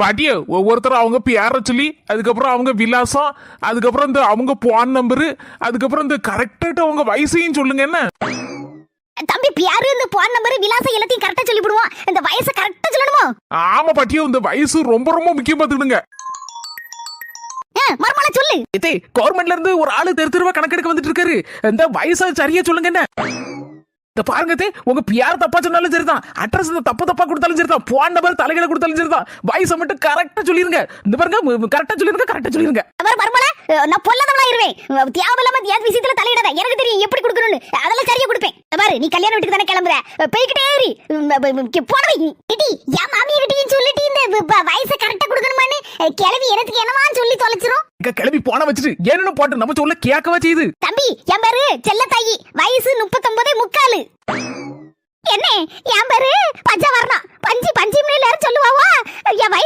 பாட்டிய ஒவ்வொருத்தரும் அவங்க பேர சொல்லி அதுக்கப்புறம் அவங்க விலாசம் அதுக்கப்புறம் இந்த அவங்க போன் நம்பரு அதுக்கப்புறம் இந்த கரெக்டாட்டு அவங்க வயசையும் சொல்லுங்க என்ன. தம்பி பியாரு இந்த போன் நம்பர் விலாசம் எல்லாத்தையும் கரெக்டா சொல்லி விடுவோம். இந்த வயசை கரெக்டா சொல்லணுமோ? ஆமா பாட்டியோ இந்த வயசு ரொம்ப ரொம்ப முக்கியம் பாத்துக்கிடுங்க. மர்மல சொல்லு. இதே கவர்மெண்ட்ல இருந்து ஒரு ஆளு தெருவா கணக்கெடுக்க வந்துட்டு இருக்காரு. இந்த வயசை சரியா சொல்லுங்க என்ன. பாருங்க உங்க பியார் தப்பா சொன்னாலும் சரிதான், அட்ரஸ் தப்பா கொடுத்தாலும் சரிதான், போன் நம்பர் தலைகளை கொடுத்தாலும் சரிதான், வயசை மட்டும் கரெக்டா சொல்லிருங்க. இந்த பாருங்க கரெக்டா சொல்லிருங்க. மர்மல நான் பொல்லாதவளா இருவேன். தேவையில்லாம ஏன் விஷயத்துல தலையிடாத. எனக்கு தெரியும் எப்படி கொடுக்கணும்னு. அதெல்லாம் சரியா கொடுப்பேன். பாரு நீ கல்யாண வீட்டுக்கு தானே கிளம்புற, போய்கிட்டே ஏறி போனவை கிட்டி என் மாமியை கிட்டியும் சொல்லிட்டு இந்த வயசை கரெக்டா கொடுக்கணுமான்னு கிளவி எனக்கு என்னவா சொல்லி தொலைச்சிரும். கிளம்பி போன வச்சுட்டு ஏன்னு போட்டு நம்ம சொல்ல கேட்கவா செய்யுது. தம்பி என் பேரு செல்ல தாயி, வயசு 39.4. என்ன என் பேரு பஞ்சவர்ணம், பஞ்சு பஞ்சு சொல்லுவாவா? என்